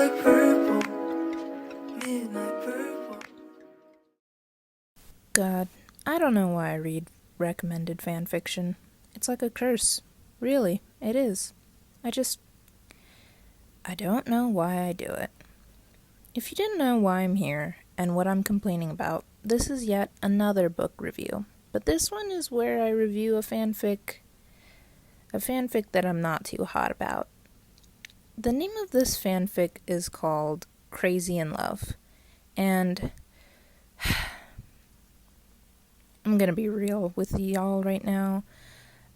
like purple, midnight purple. God, I don't know why I read recommended fan fiction. It's like a curse. Really, it is. I don't know why I do it. If you didn't know why I'm here and what I'm complaining about, this is yet another book review. But this one is where I review a fanfic that I'm not too hot about. The name of this fanfic is called Crazy in Love, and I'm gonna be real with y'all right now.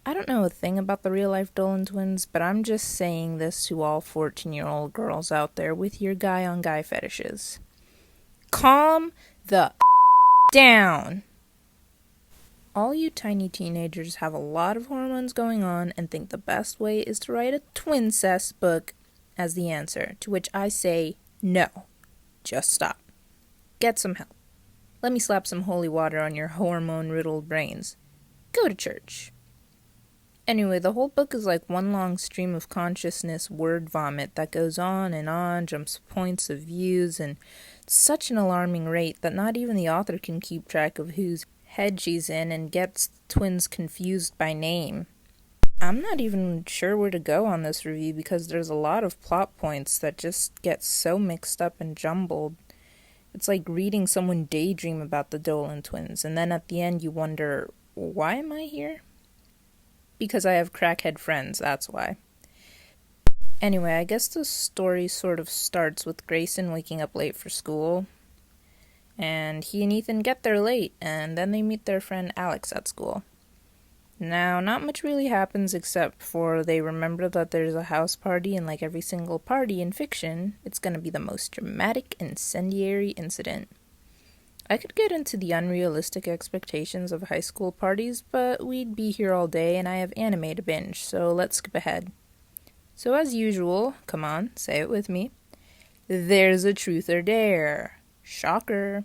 I don't know a thing about the real-life Dolan twins, but I'm just saying this to all 14-year-old girls out there with your guy-on-guy fetishes. Calm the down! All you tiny teenagers have a lot of hormones going on and think the best way is to write a twincest book as the answer, to which I say, no. Just stop. Get some help. Let me slap some holy water on your hormone-riddled brains. Go to church. Anyway, the whole book is like one long stream of consciousness word vomit that goes on, jumps points of views, and such an alarming rate that not even the author can keep track of whose head she's in and gets the twins confused by name. I'm not even sure where to go on this review because there's a lot of plot points that just get so mixed up and jumbled. It's like reading someone daydream about the Dolan twins, and then at the end you wonder, why am I here? Because I have crackhead friends, that's why. Anyway, I guess the story sort of starts with Grayson waking up late for school, and he and Ethan get there late, and then they meet their friend Alex at school. Now, not much really happens except for they remember that there's a house party, and like every single party in fiction, it's gonna be the most dramatic, incendiary incident. I could get into the unrealistic expectations of high school parties, but we'd be here all day and I have anime to binge, so let's skip ahead. So as usual, come on, say it with me, there's a truth or dare. Shocker.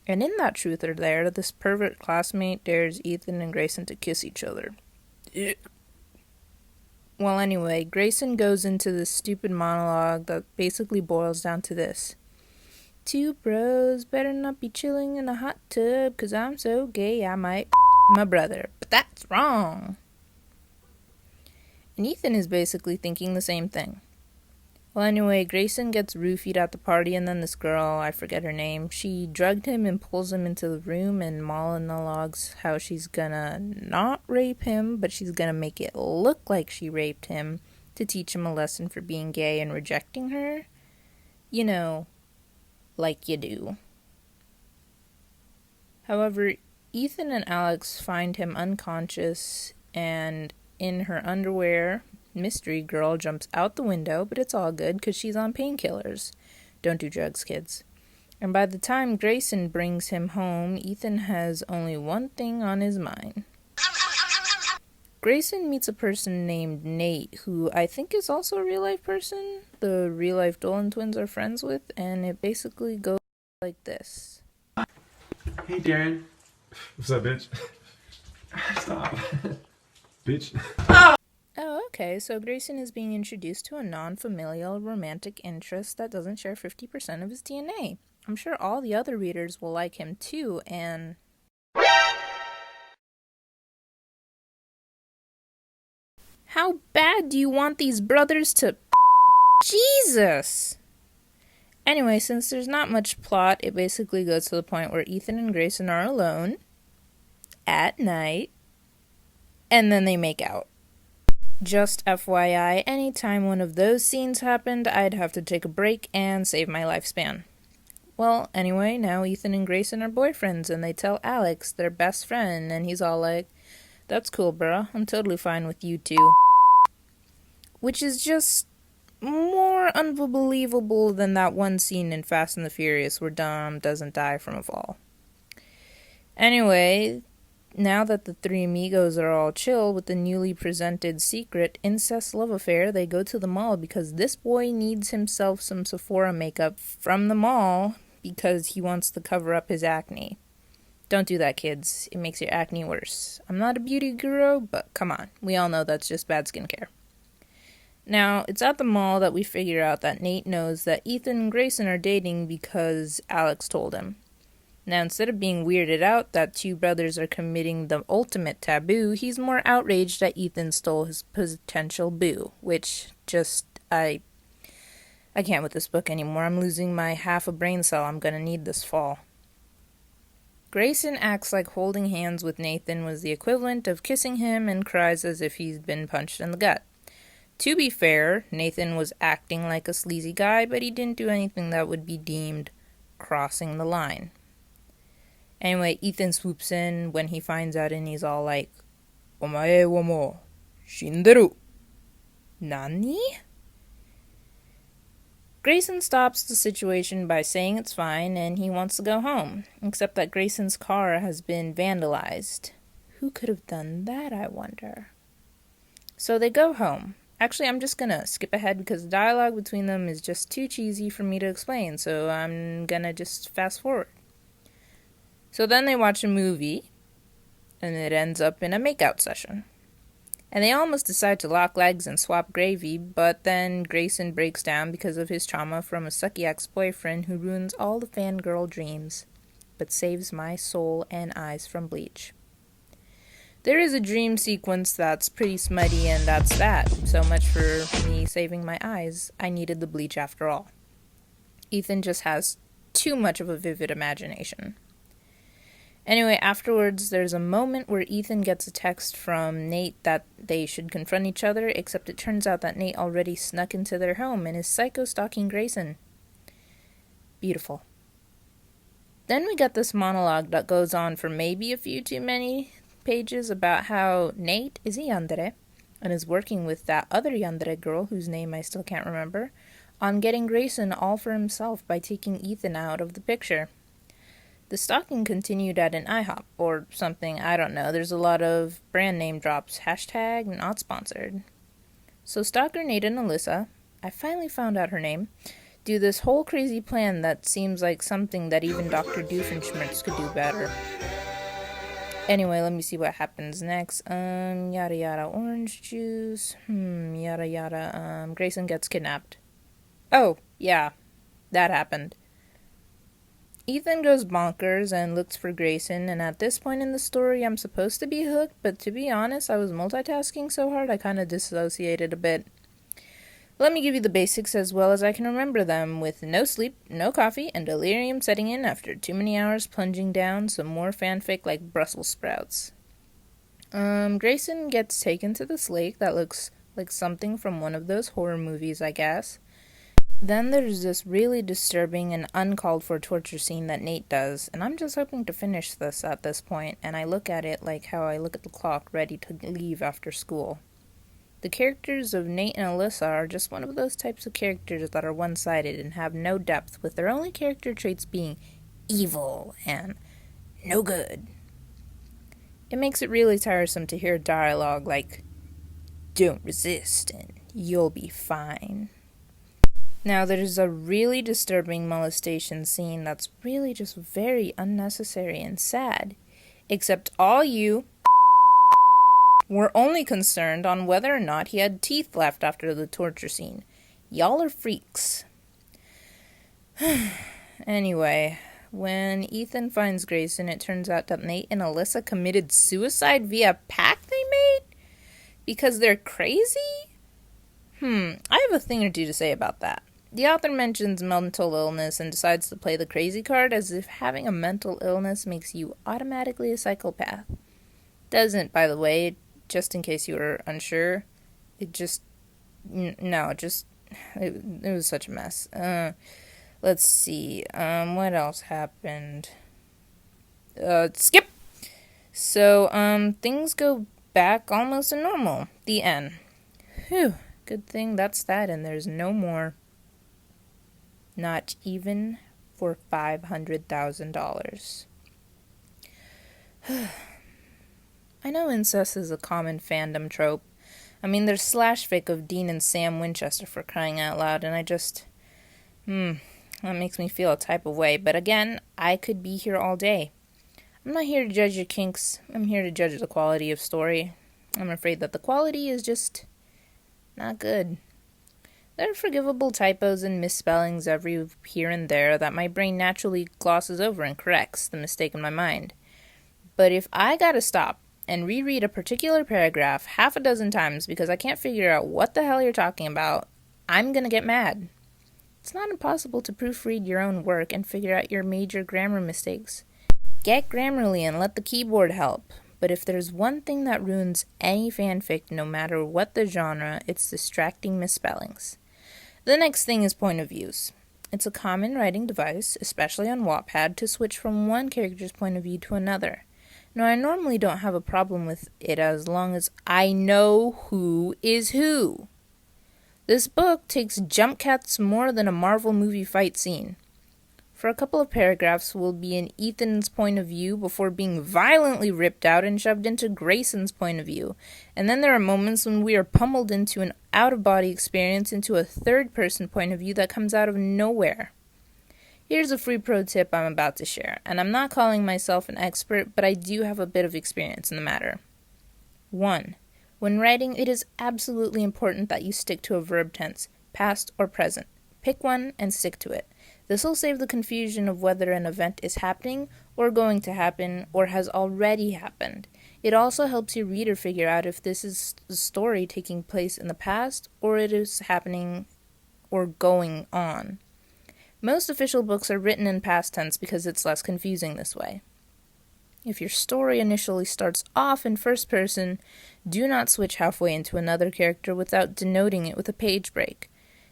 And in that truth or dare, this pervert classmate dares Ethan and Grayson to kiss each other. Well, anyway, Grayson goes into this stupid monologue that basically boils down to this. Two bros better not be chilling in a hot tub, 'cause I'm so gay I might my brother. But that's wrong. And Ethan is basically thinking the same thing. Well, anyway, Grayson gets roofied at the party, and then this girl, I forget her name, she drugged him and pulls him into the room and monologues how she's gonna not rape him, but she's gonna make it look like she raped him to teach him a lesson for being gay and rejecting her. You know, like you do. However, Ethan and Alex find him unconscious, and in her underwear, Mystery Girl jumps out the window, but it's all good because she's on painkillers. Don't do drugs, kids. And by the time Grayson brings him home, Ethan has only one thing on his mind. Grayson meets a person named Nate, who I think is also a real-life person the real-life Dolan twins are friends with, and it basically goes like this. Hey, Darren. What's up, bitch? Stop. Bitch. Oh, okay, so Grayson is being introduced to a non-familial romantic interest that doesn't share 50% of his DNA. I'm sure all the other readers will like him too, and... How bad do you want these brothers to... Jesus! Anyway, since there's not much plot, it basically goes to the point where Ethan and Grayson are alone at night, and then they make out. Just FYI, anytime one of those scenes happened, I'd have to take a break and save my lifespan. Well, anyway, now Ethan and Grayson are boyfriends, and they tell Alex, their best friend, and he's all like, "That's cool, bruh, I'm totally fine with you two." Which is just more unbelievable than that one scene in Fast and the Furious where Dom doesn't die from a fall. Anyway, now that the three amigos are all chill with the newly presented secret incest love affair, they go to the mall because this boy needs himself some Sephora makeup from the mall because he wants to cover up his acne. Don't do that, kids. It makes your acne worse. I'm not a beauty guru, but come on. We all know that's just bad skincare. Now, it's at the mall that we figure out that Nate knows that Ethan and Grayson are dating because Alex told him. Now, instead of being weirded out that two brothers are committing the ultimate taboo, he's more outraged that Ethan stole his potential boo, which just, I can't with this book anymore. I'm losing my half a brain cell I'm gonna need this fall. Grayson acts like holding hands with Nathan was the equivalent of kissing him and cries as if he's been punched in the gut. To be fair, Nathan was acting like a sleazy guy, but he didn't do anything that would be deemed crossing the line. Anyway, Ethan swoops in when he finds out and he's all like, "Omae wa mo shinderu." Nani? Grayson stops the situation by saying it's fine and he wants to go home, except that Grayson's car has been vandalized. Who could have done that, I wonder? So they go home. Actually, I'm just gonna skip ahead because the dialogue between them is just too cheesy for me to explain, so I'm gonna just fast forward. So then they watch a movie, and it ends up in a makeout session. And they almost decide to lock legs and swap gravy, but then Grayson breaks down because of his trauma from a sucky ex-boyfriend who ruins all the fangirl dreams, but saves my soul and eyes from bleach. There is a dream sequence that's pretty smutty, and that's that. So much for me saving my eyes. I needed the bleach after all. Ethan just has too much of a vivid imagination. Anyway, afterwards, there's a moment where Ethan gets a text from Nate that they should confront each other, except it turns out that Nate already snuck into their home and is psycho-stalking Grayson. Beautiful. Then we get this monologue that goes on for maybe a few too many pages about how Nate is a yandere and is working with that other yandere girl, whose name I still can't remember, on getting Grayson all for himself by taking Ethan out of the picture. The stalking continued at an IHOP or something, I don't know. There's a lot of brand name drops, hashtag not sponsored. So stalker Nate and Alyssa, I finally found out her name, do this whole crazy plan that seems like something that even Dr. Doofenshmirtz could do better. Anyway, let me see what happens next. Yada yada, orange juice. Yada yada, Grayson gets kidnapped. Oh, yeah, that happened. Ethan goes bonkers and looks for Grayson, and at this point in the story, I'm supposed to be hooked, but to be honest, I was multitasking so hard I kind of dissociated a bit. Let me give you the basics as well as I can remember them, with no sleep, no coffee, and delirium setting in after too many hours plunging down some more fanfic like Brussels sprouts. Grayson gets taken to this lake that looks like something from one of those horror movies, I guess. Then there's this really disturbing and uncalled for torture scene that Nate does, and I'm just hoping to finish this at this point, and I look at it like how I look at the clock ready to leave after school. The characters of Nate and Alyssa are just one of those types of characters that are one-sided and have no depth, with their only character traits being evil and no good. It makes it really tiresome to hear dialogue like, "Don't resist and you'll be fine." Now, there's a really disturbing molestation scene that's really just very unnecessary and sad. Except all you were only concerned on whether or not he had teeth left after the torture scene. Y'all are freaks. Anyway, when Ethan finds Grayson, it turns out that Nate and Alyssa committed suicide via a pact they made? Because they're crazy? I have a thing or two to say about that. The author mentions mental illness and decides to play the crazy card as if having a mental illness makes you automatically a psychopath. Doesn't, by the way, just in case you were unsure. It was such a mess. Let's see, what else happened? Skip! So, things go back almost to normal. The end. Whew, good thing that's that and there's no more. Not even for $500,000. I know incest is a common fandom trope. I mean, there's slash fic of Dean and Sam Winchester for crying out loud, and I just... that makes me feel a type of way. But again, I could be here all day. I'm not here to judge your kinks. I'm here to judge the quality of story. I'm afraid that the quality is just not good. There are forgivable typos and misspellings every here and there that my brain naturally glosses over and corrects the mistake in my mind. But if I gotta stop and reread a particular paragraph half a dozen times because I can't figure out what the hell you're talking about, I'm gonna get mad. It's not impossible to proofread your own work and figure out your major grammar mistakes. Get Grammarly and let the keyboard help. But if there's one thing that ruins any fanfic, no matter what the genre, it's distracting misspellings. The next thing is point of views. It's a common writing device, especially on Wattpad, to switch from one character's point of view to another. Now, I normally don't have a problem with it as long as I know who is who. This book takes jump cuts more than a Marvel movie fight scene. For a couple of paragraphs will be in Ethan's point of view before being violently ripped out and shoved into Grayson's point of view. And then there are moments when we are pummeled into an out-of-body experience into a third-person point of view that comes out of nowhere. Here's a free pro tip I'm about to share, and I'm not calling myself an expert, but I do have a bit of experience in the matter. 1. When writing, it is absolutely important that you stick to a verb tense, past or present. Pick one and stick to it. This will save the confusion of whether an event is happening or going to happen or has already happened. It also helps your reader figure out if this is a story taking place in the past or it is happening or going on. Most official books are written in past tense because it's less confusing this way. If your story initially starts off in first person, do not switch halfway into another character without denoting it with a page break.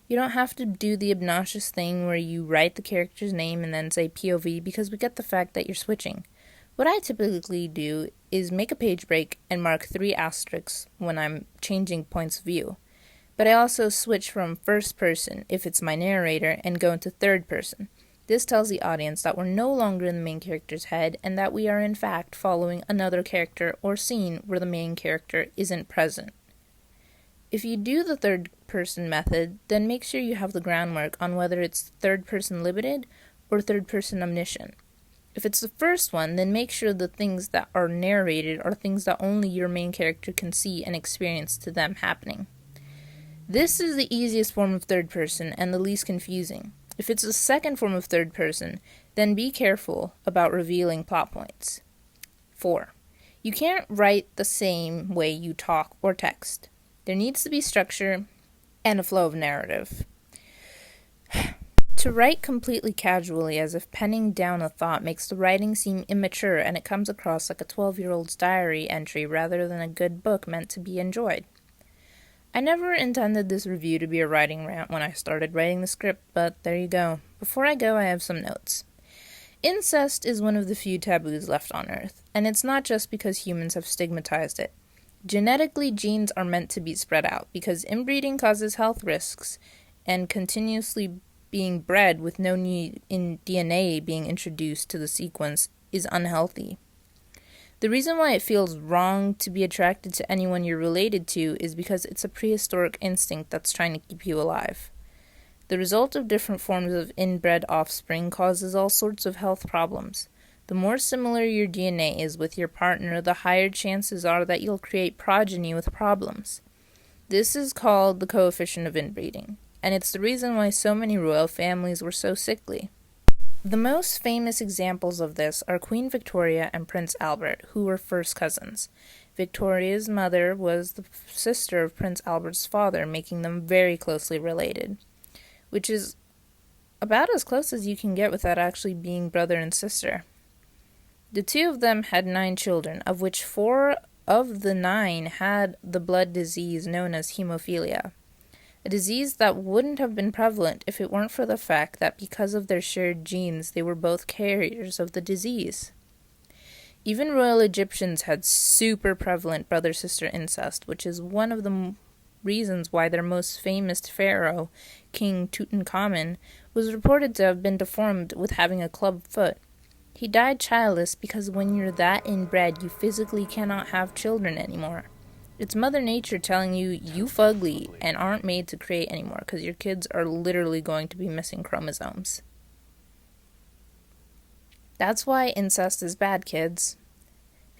You don't have to do the obnoxious thing where you write the character's name and then say POV because we get the fact that you're switching. What I typically do is make a page break and mark 3 asterisks when I'm changing points of view. But I also switch from first person, if it's my narrator, and go into third person. This tells the audience that we're no longer in the main character's head and that we are in fact following another character or scene where the main character isn't present. If you do the third person method, then make sure you have the groundwork on whether it's third person limited or third person omniscient. If it's the first one, then make sure the things that are narrated are things that only your main character can see and experience to them happening. This is the easiest form of third person and the least confusing. If it's the second form of third person, then be careful about revealing plot points. 4. You can't write the same way you talk or text. There needs to be structure and a flow of narrative. To write completely casually as if penning down a thought makes the writing seem immature and it comes across like a 12-year-old's diary entry rather than a good book meant to be enjoyed. I never intended this review to be a writing rant when I started writing the script, but there you go. Before I go, I have some notes. Incest is one of the few taboos left on Earth, and it's not just because humans have stigmatized it. Genetically, genes are meant to be spread out because inbreeding causes health risks, and continuously being bred with no new DNA being introduced to the sequence is unhealthy. The reason why it feels wrong to be attracted to anyone you're related to is because it's a prehistoric instinct that's trying to keep you alive. The result of different forms of inbred offspring causes all sorts of health problems. The more similar your DNA is with your partner, the higher chances are that you'll create progeny with problems. This is called the coefficient of inbreeding, and it's the reason why so many royal families were so sickly. The most famous examples of this are Queen Victoria and Prince Albert, who were first cousins. Victoria's mother was the sister of Prince Albert's father, making them very closely related, which is about as close as you can get without actually being brother and sister. The two of them had 9 children, of which 4 of the 9 had the blood disease known as hemophilia. A disease that wouldn't have been prevalent if it weren't for the fact that because of their shared genes, they were both carriers of the disease. Even royal Egyptians had super prevalent brother-sister incest, which is one of the reasons why their most famous pharaoh, King Tutankhamun, was reported to have been deformed with having a club foot. He died childless because when you're that inbred, you physically cannot have children anymore. It's Mother Nature telling you fugly and aren't made to create anymore because your kids are literally going to be missing chromosomes. That's why incest is bad, kids.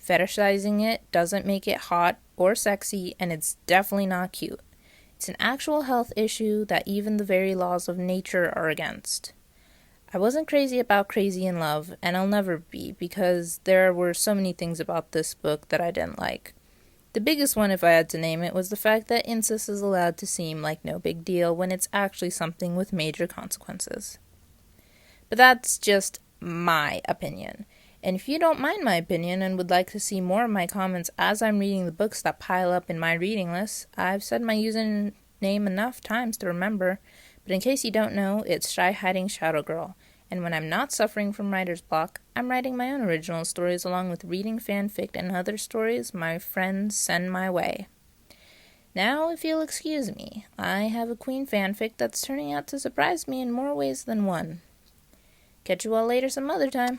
Fetishizing it doesn't make it hot or sexy, and it's definitely not cute. It's an actual health issue that even the very laws of nature are against. I wasn't crazy about Crazy in Love, and I'll never be, because there were so many things about this book that I didn't like. The biggest one, if I had to name it, was the fact that incest is allowed to seem like no big deal when it's actually something with major consequences. But that's just my opinion. And if you don't mind my opinion and would like to see more of my comments as I'm reading the books that pile up in my reading list, I've said my username enough times to remember, but in case you don't know, it's ShyHidingShadowGirl, and when I'm not suffering from writer's block, I'm writing my own original stories along with reading fanfic and other stories my friends send my way. Now, if you'll excuse me, I have a queen fanfic that's turning out to surprise me in more ways than one. Catch you all later some other time.